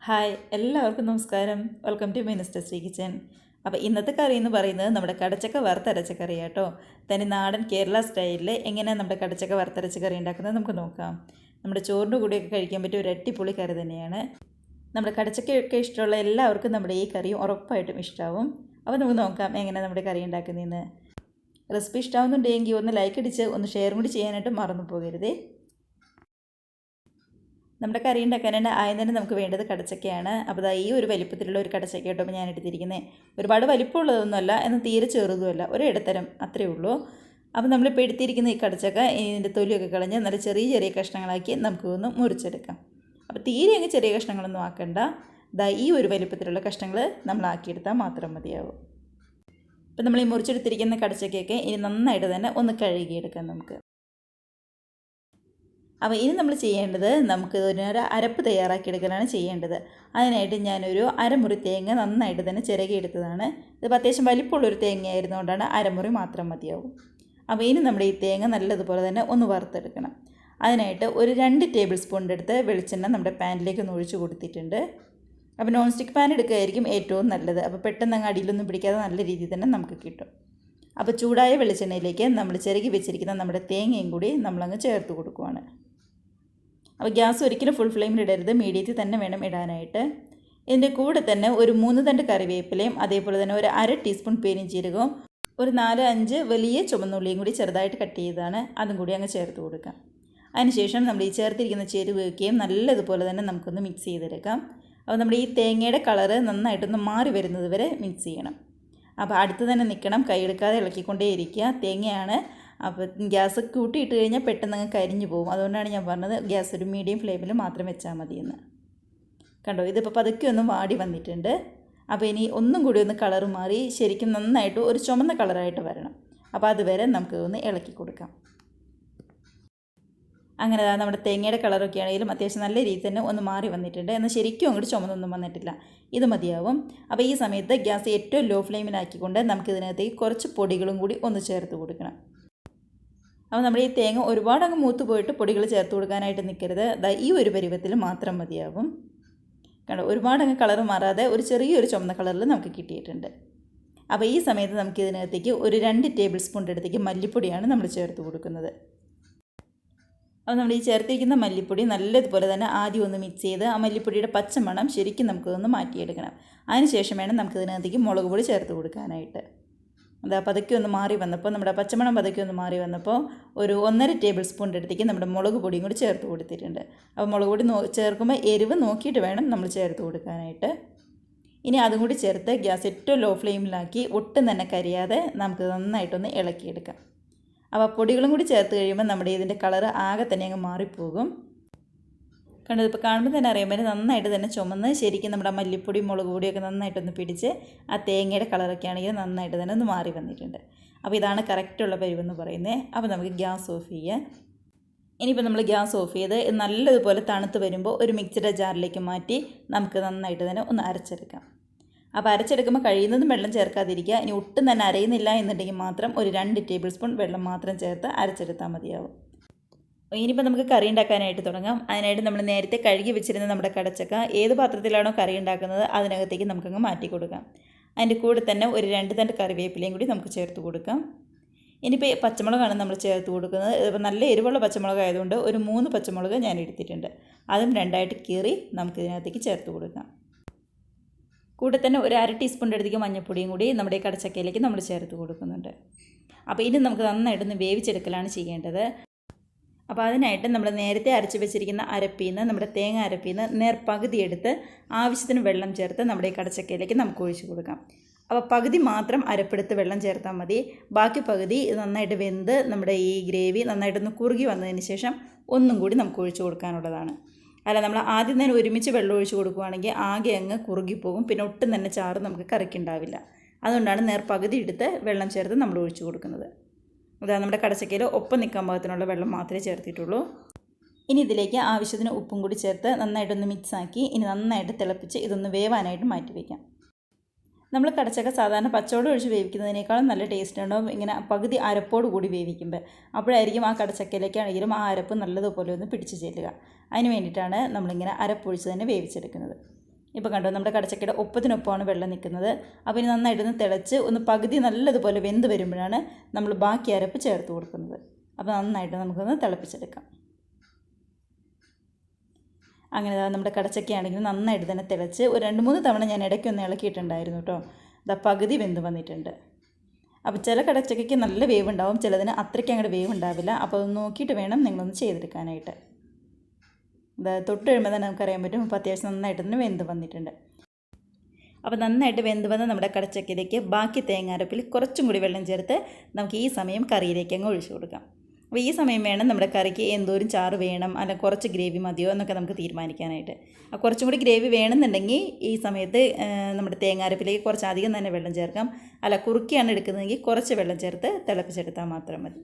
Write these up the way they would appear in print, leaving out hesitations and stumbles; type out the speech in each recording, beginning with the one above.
Hi എല്ലാവർക്കും നമസ്കാരം. Welcome to minister Sree kitchen. അപ്പോൾ ഇന്നത്തെ കറി എന്ന് പറയുന്നത് നമ്മുടെ കടച്ചക്ക വറുത്തരച്ച കറിയാട്ടോ. തനി നാടൻ കേരള സ്റ്റൈലിൽ എങ്ങനെയാണ് നമ്മുടെ കടച്ചക്ക വറുത്തരച്ച കറി ഉണ്ടാക്കുന്നത് നമുക്ക് നോക്കാം. നമ്മുടെ ചോറിൻ്റെ കൂടെയൊക്കെ കഴിക്കാൻ പറ്റിയ ഒരു അടിപൊളി കറി തന്നെയാണ്. നമ്മുടെ കടച്ചക്കയൊക്കെ ഇഷ്ടമുള്ള എല്ലാവർക്കും നമ്മുടെ ഈ കറിയും ഉറപ്പായിട്ടും ഇഷ്ടമാവും. അപ്പോൾ നമുക്ക് നോക്കാം എങ്ങനെ നമ്മുടെ കറി ഉണ്ടാക്കുന്നതെന്ന്. റെസിപ്പി ഇഷ്ടമാവുന്നുണ്ടെങ്കിൽ ഒന്ന് ലൈക്ക് അടിച്ച് ഒന്ന് ഷെയർ കൂടി ചെയ്യാനായിട്ട് മറന്നു പോകരുതേ. നമ്മുടെ കറി ഉണ്ടാക്കാനായിട്ട് ആദ്യം തന്നെ നമുക്ക് വേണ്ടത് കടച്ചക്കയാണ്. അപ്പോൾ ഈ ഒരു വലിപ്പത്തിലുള്ള ഒരു കടച്ചക്ക കേട്ടോ ഞാൻ എടുത്തിരിക്കുന്നത്. ഒരുപാട് വലിപ്പമുള്ളതൊന്നുമല്ല, എന്നാൽ തീരെ ചെറുതുമല്ല, ഒരു ഇടത്തരം അത്രയേ ഉള്ളൂ. അപ്പോൾ നമ്മളിപ്പോൾ എടുത്തിരിക്കുന്ന ഈ കടച്ചക്ക ഇതിൻ്റെ തൊലിയൊക്കെ കളഞ്ഞ് നല്ല ചെറിയ ചെറിയ കഷ്ണങ്ങളാക്കി നമുക്കൊന്ന് മുറിച്ചെടുക്കാം. അപ്പോൾ തീരെ അങ്ങ് ചെറിയ കഷ്ണങ്ങളൊന്നും ആക്കണ്ട. ഈ ഒരു വലിപ്പത്തിലുള്ള കഷ്ണങ്ങൾ നമ്മളാക്കിയെടുത്താൽ മാത്രം മതിയാവും. അപ്പോൾ നമ്മൾ ഈ മുറിച്ചെടുത്തിരിക്കുന്ന കടച്ചക്കയൊക്കെ ഇനി നന്നായിട്ട് തന്നെ ഒന്ന് കഴുകിയെടുക്കാം നമുക്ക്. അപ്പോൾ ഇനി നമ്മൾ ചെയ്യേണ്ടത് നമുക്ക് ഒരു അരപ്പ് തയ്യാറാക്കിയെടുക്കലാണ് ചെയ്യേണ്ടത്. അതിനായിട്ട് ഞാനൊരു അരമുറി തേങ്ങ നന്നായിട്ട് തന്നെ ചിരകിയെടുത്തതാണ്. ഇത് അത്യാവശ്യം വലിപ്പമുള്ളൊരു തേങ്ങ ആയിരുന്നുകൊണ്ടാണ് അരമുറി മാത്രം മതിയാവും. അപ്പോൾ ഇനി നമ്മുടെ ഈ തേങ്ങ നല്ലതുപോലെ തന്നെ ഒന്ന് വറുത്തെടുക്കണം. അതിനായിട്ട് ഒരു 2 ടേബിൾ സ്പൂണിൻ്റെ അടുത്ത് വെളിച്ചെണ്ണ നമ്മുടെ പാനിലേക്ക് ഒന്ന് ഒഴിച്ച് കൊടുത്തിട്ടുണ്ട്. അപ്പോൾ നോൺ സ്റ്റിക്ക് പാൻ എടുക്കുകയായിരിക്കും ഏറ്റവും നല്ലത്. അപ്പോൾ പെട്ടെന്ന് അങ്ങ് അടിയിലൊന്നും പിടിക്കാതെ നല്ല രീതിയിൽ തന്നെ നമുക്ക് കിട്ടും. അപ്പോൾ ചൂടായ വെളിച്ചെണ്ണയിലേക്ക് നമ്മൾ ചിരകി വെച്ചിരിക്കുന്ന നമ്മുടെ തേങ്ങയും കൂടി നമ്മളങ്ങ് ചേർത്ത് കൊടുക്കുവാണ്. അപ്പോൾ ഗ്യാസ് ഒരിക്കലും ഫുൾ ഫ്ലെയിമിൽ ഇടരുത്, മീഡിയത്തിൽ തന്നെ വേണം ഇടാനായിട്ട്. ഇതിൻ്റെ കൂടെ തന്നെ ഒരു 3 തണ്ട് കറിവേപ്പിലയും അതേപോലെ തന്നെ ഒരു 1/2 ടീസ്പൂൺ പെരുംജീരകവും ഒരു 4-5 വലിയ ചുവന്നുള്ളിയും കൂടി ചെറുതായിട്ട് കട്ട് ചെയ്തതാണ്, അതും കൂടി അങ്ങ് ചേർത്ത് കൊടുക്കാം. അതിനുശേഷം നമ്മൾ ഈ ചേർത്തിരിക്കുന്ന ചേരുവ വയ്ക്കുകയും നല്ലതുപോലെ തന്നെ നമുക്കൊന്ന് മിക്സ് ചെയ്തെടുക്കാം. അപ്പോൾ നമ്മുടെ ഈ തേങ്ങയുടെ കളറ് നന്നായിട്ടൊന്ന് മാറി വരുന്നത് വരെ മിക്സ് ചെയ്യണം. അപ്പോൾ അടുത്ത് തന്നെ നിൽക്കണം, കൈയെടുക്കാതെ ഇളക്കിക്കൊണ്ടേയിരിക്കുക. തേങ്ങയാണ്, അപ്പോൾ ഗ്യാസ് കൂട്ടിയിട്ട് കഴിഞ്ഞാൽ പെട്ടെന്ന് അങ്ങ് കരിഞ്ഞു പോകും. അതുകൊണ്ടാണ് ഞാൻ പറഞ്ഞത് ഗ്യാസ് ഒരു മീഡിയം ഫ്ലെയിമിൽ മാത്രം വെച്ചാൽ മതിയെന്ന്. കണ്ടോ, ഇതിപ്പോൾ പതുക്കെ ഒന്ന് വാടി വന്നിട്ടുണ്ട്. അപ്പോൾ ഇനി ഒന്നും കൂടി ഒന്ന് കളർ മാറി ശരിക്കും നന്നായിട്ട് ഒരു ചുമന്ന കളറായിട്ട് വരണം. അപ്പോൾ അതുവരെ നമുക്ക് ഒന്ന് ഇളക്കി കൊടുക്കാം. അങ്ങനെ നമ്മുടെ തേങ്ങയുടെ കളറൊക്കെ ആണെങ്കിലും അത്യാവശ്യം നല്ല രീതിയിൽ തന്നെ ഒന്ന് മാറി വന്നിട്ടുണ്ട്. എന്നാൽ ശരിക്കും അങ്ങോട്ട് ചുമന്നൊന്നും വന്നിട്ടില്ല, ഇത് മതിയാവും. അപ്പോൾ ഈ സമയത്ത് ഗ്യാസ് ഏറ്റവും ലോ ഫ്ലെയിമിലാക്കിക്കൊണ്ട് നമുക്കിതിനകത്തേക്ക് കുറച്ച് പൊടികളും കൂടി ഒന്ന് ചേർത്ത് കൊടുക്കണം. അപ്പോൾ നമ്മൾ ഈ തേങ്ങ ഒരുപാട് അങ്ങ് മൂത്ത് പോയിട്ട് പൊടികൾ ചേർത്ത് കൊടുക്കാനായിട്ട് നിൽക്കരുത്. ഈ ഒരു പരുവത്തിൽ മാത്രം മതിയാവും. കണ്ടോ, ഒരുപാട് അങ്ങ് കളർ മാറാതെ ഒരു ചെറിയൊരു ചുമന്ന കളറിൽ നമുക്ക് കിട്ടിയിട്ടുണ്ട്. അപ്പോൾ ഈ സമയത്ത് നമുക്ക് ഇതിനകത്തേക്ക് ഒരു 2 ടേബിൾ സ്പൂണിൻ്റെ അടുത്തേക്ക് മല്ലിപ്പൊടിയാണ് നമ്മൾ ചേർത്ത് കൊടുക്കുന്നത്. അപ്പോൾ നമ്മൾ ഈ ചേർത്തിരിക്കുന്ന മല്ലിപ്പൊടി നല്ലതുപോലെ തന്നെ ആദ്യം ഒന്ന് മിക്സ് ചെയ്ത് ആ മല്ലിപ്പൊടിയുടെ പച്ചമണം ശരിക്കും നമുക്കൊന്ന് മാറ്റിയെടുക്കണം. അതിനുശേഷം വേണം നമുക്കിതിനകത്തേക്ക് മുളക് പൊടി ചേർത്ത് കൊടുക്കാനായിട്ട്. പതുക്കെ ഒന്ന് മാറി വന്നപ്പോൾ നമ്മുടെ പച്ചമണം പതുക്കെ ഒന്ന് മാറി വന്നപ്പോൾ ഒരു 1.5 ടേബിൾ സ്പൂണിൻ്റെ അടുത്തേക്ക് നമ്മുടെ മുളക് പൊടിയും കൂടി ചേർത്ത് കൊടുത്തിട്ടുണ്ട്. അപ്പോൾ മുളക് പൊടി ചേർക്കുമ്പോൾ എരിവ് നോക്കിയിട്ട് വേണം നമ്മൾ ചേർത്ത് കൊടുക്കാനായിട്ട്. ഇനി അതും കൂടി ചേർത്ത് ഗ്യാസ് ഏറ്റവും ലോ ഫ്ലെയിമിലാക്കി ഒട്ടും തന്നെ കരിയാതെ നമുക്ക് നന്നായിട്ടൊന്ന് ഇളക്കിയെടുക്കാം. അപ്പോൾ പൊടികളും കൂടി ചേർത്ത് കഴിയുമ്പോൾ നമ്മുടെ ഇതിൻ്റെ കളറ് ആകെ തന്നെ അങ്ങ് മാറിപ്പോകും. കണ്ടത് ഇപ്പോൾ കാണുമ്പോൾ തന്നെ അറിയാൻ പറ്റും നന്നായിട്ട് തന്നെ ചുമന്ന് ശരിക്കും നമ്മുടെ മല്ലിപ്പൊടി മുളക് പൊടിയൊക്കെ നന്നായിട്ടൊന്ന് പിടിച്ച് ആ തേങ്ങയുടെ കളറൊക്കെ ആണെങ്കിൽ നന്നായിട്ട് തന്നെ ഒന്ന് മാറി വന്നിട്ടുണ്ട്. അപ്പോൾ ഇതാണ് കറക്റ്റുള്ള പരിവെന്ന് പറയുന്നത്. അപ്പോൾ നമുക്ക് ഗ്യാസ് ഓഫ് ചെയ്യാം. ഇനിയിപ്പോൾ നമ്മൾ ഗ്യാസ് ഓഫ് ചെയ്ത് നല്ലതുപോലെ തണുത്ത് വരുമ്പോൾ ഒരു മിക്സിയുടെ ജാറിലേക്ക് മാറ്റി നമുക്ക് നന്നായിട്ട് തന്നെ ഒന്ന് അരച്ചെടുക്കാം. അപ്പോൾ അരച്ചെടുക്കുമ്പോൾ കഴിയുന്നതും വെള്ളം ചേർക്കാതിരിക്കുക. ഇനി ഒട്ടും തന്നെ അരയുന്നില്ല എന്നുണ്ടെങ്കിൽ മാത്രം ഒരു 2 ടേബിൾ സ്പൂൺ വെള്ളം മാത്രം ചേർത്ത് അരച്ചെടുത്താൽ മതിയാവും. ഇനിയിപ്പോൾ നമുക്ക് കറി ഉണ്ടാക്കാനായിട്ട് തുടങ്ങാം. അതിനായിട്ട് നമ്മൾ നേരത്തെ കഴുകി വെച്ചിരുന്ന നമ്മുടെ കടച്ചക്ക ഏത് പാത്രത്തിലാണോ കറി ഉണ്ടാക്കുന്നത് അതിനകത്തേക്ക് നമുക്കങ്ങ് മാറ്റി കൊടുക്കാം. അതിൻ്റെ കൂടെ തന്നെ ഒരു 2 തണ്ട് കറിവേപ്പിലയും കൂടി നമുക്ക് ചേർത്ത് കൊടുക്കാം. ഇനിയിപ്പോൾ പച്ചമുളകാണ് നമ്മൾ ചേർത്ത് കൊടുക്കുന്നത്. ഇപ്പോൾ നല്ല എരിവുള്ള പച്ചമുളക് ആയതുകൊണ്ട് ഒരു 3 പച്ചമുളക് ഞാൻ എടുത്തിട്ടുണ്ട്. അതും 2ആയിട്ട് കീറി നമുക്കിതിനകത്തേക്ക് ചേർത്ത് കൊടുക്കാം. കൂടെ തന്നെ ഒരു 1/2 ടീസ്പൂണിൻ്റെ അടുത്തേക്ക് മഞ്ഞൾപ്പൊടിയും കൂടി നമ്മുടെ ഈ കടച്ചക്കയിലേക്ക് നമ്മൾ ചേർത്ത് കൊടുക്കുന്നുണ്ട്. അപ്പോൾ ഇനി നമുക്ക് നന്നായിട്ടൊന്ന് വേവിച്ചെടുക്കലാണ് ചെയ്യേണ്ടത്. അപ്പോൾ അതിനായിട്ട് നമ്മൾ നേരത്തെ അരച്ച് വെച്ചിരിക്കുന്ന അരപ്പിന്ന് നമ്മുടെ തേങ്ങ അരപ്പിന്ന് നേർപകുതി എടുത്ത് ആവശ്യത്തിന് വെള്ളം ചേർത്ത് നമ്മുടെ ഈ കടച്ചക്കയിലേക്ക് നമുക്ക് ഒഴിച്ച് കൊടുക്കാം. അപ്പോൾ പകുതി മാത്രം അരപ്പെടുത്ത് വെള്ളം ചേർത്താൽ മതി. ബാക്കി പകുതി നന്നായിട്ട് വെന്ത് നമ്മുടെ ഈ ഗ്രേവി നന്നായിട്ടൊന്ന് കുറുകി വന്നതിന് ശേഷം ഒന്നും കൂടി നമുക്ക് ഒഴിച്ച് കൊടുക്കാനുള്ളതാണ്. അല്ല, നമ്മൾ ആദ്യം തന്നെ ഒരുമിച്ച് വെള്ളം ഒഴിച്ച് കൊടുക്കുകയാണെങ്കിൽ ആകെ അങ്ങ് കുറുകിപ്പോകും, പിന്നെ ഒട്ടും തന്നെ ചാറ് നമുക്ക് കറിക്കുണ്ടാവില്ല. അതുകൊണ്ടാണ് നേർപകുതി എടുത്ത് വെള്ളം ചേർത്ത് നമ്മൾ ഒഴിച്ച് കൊടുക്കുന്നത്. അതായത് നമ്മുടെ കടച്ചക്കയിൽ ഒപ്പം നിൽക്കാൻ പാകത്തിനുള്ള വെള്ളം മാത്രമേ ചേർത്തിട്ടുള്ളൂ. ഇനി ഇതിലേക്ക് ആവശ്യത്തിന് ഉപ്പും കൂടി ചേർത്ത് നന്നായിട്ടൊന്ന് മിക്സാക്കി ഇനി നന്നായിട്ട് തിളപ്പിച്ച് ഇതൊന്ന് വേവാനായിട്ട് മാറ്റി വയ്ക്കാം. നമ്മൾ കടച്ചക്ക സാധാരണ പച്ചവെള്ളം ഒഴിച്ച് വേവിക്കുന്നതിനേക്കാളും നല്ല ടേസ്റ്റ് ഉണ്ടാവും ഇങ്ങനെ പകുതി അരപ്പോട് കൂടി വേവിക്കുമ്പോൾ. അപ്പോഴായിരിക്കും ആ കടച്ചക്കയിലേക്കാണെങ്കിലും ആ അരപ്പ് നല്ലതുപോലെ ഒന്ന് പിടിച്ച് ചെല്ലുക. അതിന് വേണ്ടിയിട്ടാണ് നമ്മളിങ്ങനെ അരപ്പൊഴിച്ച് തന്നെ വേവിച്ചെടുക്കുന്നത്. ഇപ്പോൾ കണ്ടോ നമ്മുടെ കടച്ചക്കയുടെ ഒപ്പത്തിനൊപ്പമാണ് വെള്ളം നിൽക്കുന്നത്. അപ്പോൾ ഇനി നന്നായിട്ടൊന്ന് തിളച്ച് ഒന്ന് പകുതി നല്ലതുപോലെ വെന്ത് വരുമ്പോഴാണ് നമ്മൾ ബാക്കി അരപ്പ് ചേർത്ത് കൊടുക്കുന്നത്. അപ്പോൾ നന്നായിട്ട് നമുക്കൊന്ന് തിളപ്പിച്ചെടുക്കാം. അങ്ങനെ നമ്മുടെ കടച്ചക്കയാണെങ്കിൽ നന്നായിട്ട് തന്നെ തിളച്ച് ഒരു 2-3 തവണ ഞാൻ ഇടയ്ക്കൊന്ന് ഇളക്കിയിട്ടുണ്ടായിരുന്നു കേട്ടോ. ഇതാ പകുതി വെന്ത് വന്നിട്ടുണ്ട്. അപ്പോൾ ചില കടച്ചക്കയ്ക്ക് നല്ല വേവ് ഉണ്ടാവും, ചിലതിന് അത്രയ്ക്ക് അങ്ങോട്ട് വേവ് ഉണ്ടാവില്ല. അപ്പോൾ അത് നോക്കിയിട്ട് വേണം നിങ്ങളൊന്ന് ചെയ്തെടുക്കാനായിട്ട്. ഇതാ തൊട്ട് കഴിയുമ്പോൾ തന്നെ നമുക്കറിയാൻ പറ്റും ഇപ്പോൾ അത്യാവശ്യം നന്നായിട്ട് തന്നെ വെന്ത് വന്നിട്ടുണ്ട്. അപ്പോൾ നന്നായിട്ട് വെന്ത് വന്ന നമ്മുടെ കടച്ചക്കയിലേക്ക് ബാക്കി തേങ്ങാരപ്പിൽ കുറച്ചും കൂടി വെള്ളം ചേർത്ത് നമുക്ക് ഈ സമയം കറിയിലേക്ക് അങ്ങ് ഒഴിച്ചു കൊടുക്കാം. അപ്പോൾ ഈ സമയം വേണം നമ്മുടെ കറിക്ക് എന്തോരം ചാറ് വേണം, അല്ല കുറച്ച് ഗ്രേവി മതിയോ എന്നൊക്കെ നമുക്ക് തീരുമാനിക്കാനായിട്ട്. കുറച്ചും കൂടി ഗ്രേവി വേണമെന്നുണ്ടെങ്കിൽ ഈ സമയത്ത് നമ്മുടെ തേങ്ങാരപ്പിലേക്ക് കുറച്ച് അധികം തന്നെ വെള്ളം ചേർക്കാം. അല്ല കുറുക്കിയാണ് എടുക്കുന്നതെങ്കിൽ കുറച്ച് വെള്ളം ചേർത്ത് തിളപ്പിച്ചെടുത്താൽ മാത്രം മതി.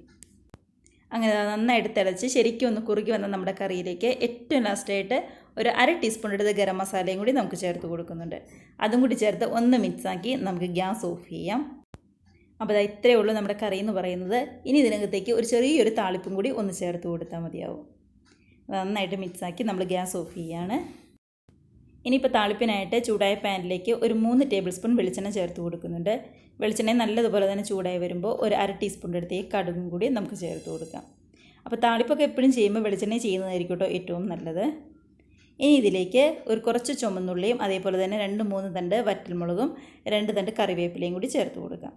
അങ്ങനെ നന്നായിട്ട് തിളച്ച് ശരിക്കും ഒന്ന് കുറുക്കി വന്ന നമ്മുടെ കറിയിലേക്ക് ഏറ്റവും ലാസ്റ്റായിട്ട് ഒരു 1/2 ടീസ്പൂൺ എടുത്ത് ഗരം മസാലയും കൂടി നമുക്ക് ചേർത്ത് കൊടുക്കുന്നുണ്ട്. അതും കൂടി ചേർത്ത് ഒന്ന് മിക്സാക്കി നമുക്ക് ഗ്യാസ് ഓഫ് ചെയ്യാം. അപ്പോൾ അത് ഇത്രയേ ഉള്ളൂ നമ്മുടെ കറി എന്ന് പറയുന്നത്. ഇനി ഇതിനകത്തേക്ക് ഒരു ചെറിയൊരു താളിപ്പും കൂടി ഒന്ന് ചേർത്ത് കൊടുത്താൽ മതിയാവും. നന്നായിട്ട് മിക്സാക്കി നമ്മൾ ഗ്യാസ് ഓഫ് ചെയ്യുകയാണ്. ഇനിയിപ്പോൾ താളിപ്പിനായിട്ട് ചൂടായ പാനിലേക്ക് ഒരു 3 ടേബിൾ സ്പൂൺ വെളിച്ചെണ്ണ ചേർത്ത് കൊടുക്കുന്നുണ്ട്. വെളിച്ചെണ്ണ നല്ലതുപോലെ തന്നെ ചൂടായി വരുമ്പോൾ ഒരു 1/2 ടീസ്പൂണിൻ്റെ അടുത്തേക്ക് കടുകും കൂടി നമുക്ക് ചേർത്ത് കൊടുക്കാം. അപ്പോൾ താളിപ്പൊക്കെ എപ്പോഴും ചെയ്യുമ്പോൾ വെളിച്ചെണ്ണ ചെയ്യുന്നതായിരിക്കും കേട്ടോ ഏറ്റവും നല്ലത്. ഇനി ഇതിലേക്ക് ഒരു കുറച്ച് ചുമന്നുള്ളിയും അതേപോലെ തന്നെ 2-3 തണ്ട് വറ്റൽമുളകും 2 തണ്ട് കറിവേപ്പിലയും കൂടി ചേർത്ത് കൊടുക്കാം.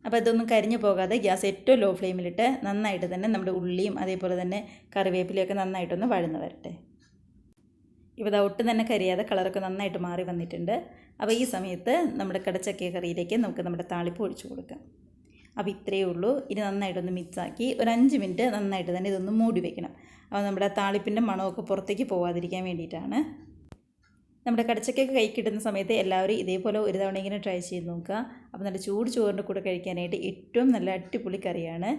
അപ്പോൾ ഇതൊന്നും കരിഞ്ഞു പോകാതെ ഗ്യാസ് ഏറ്റവും ലോ ഫ്ലെയിമിലിട്ട് നന്നായിട്ട് തന്നെ നമ്മുടെ ഉള്ളിയും അതേപോലെ തന്നെ കറിവേപ്പിലയൊക്കെ നന്നായിട്ടൊന്ന് വഴന്ന് വരട്ടെ. ഇപ്പോൾ ഇത് ഒട്ടും തന്നെ കരിയാതെ കളറൊക്കെ നന്നായിട്ട് മാറി വന്നിട്ടുണ്ട്. അപ്പോൾ ഈ സമയത്ത് നമ്മുടെ കടച്ചക്ക കറിയിലേക്ക് നമുക്ക് നമ്മുടെ താളിപ്പ് ഒഴിച്ചു കൊടുക്കാം. അപ്പോൾ ഇത്രയേ ഉള്ളൂ. ഇനി നന്നായിട്ടൊന്ന് മിക്സാക്കി ഒരു 5 മിനിറ്റ് നന്നായിട്ട് തന്നെ ഇതൊന്ന് മൂടി വയ്ക്കണം. അപ്പോൾ നമ്മുടെ താളിപ്പിൻ്റെ മണമൊക്കെ പുറത്തേക്ക് പോകാതിരിക്കാൻ വേണ്ടിയിട്ടാണ്. നമ്മുടെ കടച്ചക്കയൊക്കെ കൈ കിട്ടുന്ന സമയത്ത് എല്ലാവരും ഇതേപോലെ ഒരു തവണ ഇങ്ങനെ ട്രൈ ചെയ്ത് നോക്കുക. അപ്പോൾ നല്ല ചൂട് ചോറിൻ്റെ കൂടെ കഴിക്കാനായിട്ട് ഏറ്റവും നല്ല അടിപൊളി കറിയാണ്.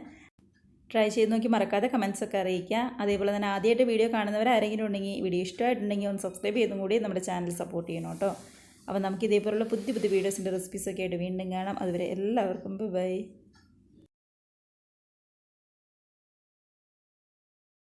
ട്രൈ ചെയ്ത് നോക്കി മറക്കാതെ കമൻസൊക്കെ അറിയിക്കുക. അതേപോലെ തന്നെ ആദ്യമായിട്ട് വീഡിയോ കാണുന്നവർ ആരെങ്കിലും ഉണ്ടെങ്കിൽ വീഡിയോ ഇഷ്ടമായിട്ടുണ്ടെങ്കിൽ ഒന്ന് സബ്സ്ക്രൈബ് ചെയ്തും കൂടി നമ്മുടെ ചാനൽ സപ്പോർട്ട് ചെയ്യണം കേട്ടോ. അപ്പോൾ നമുക്ക് ഇതേപോലുള്ള പുതിയ വീഡിയോസിൻ്റെ റെസിപ്പീസൊക്കെ ആയിട്ട് വീണ്ടും കാണാം. അതുവരെ എല്ലാവർക്കും ബൈ.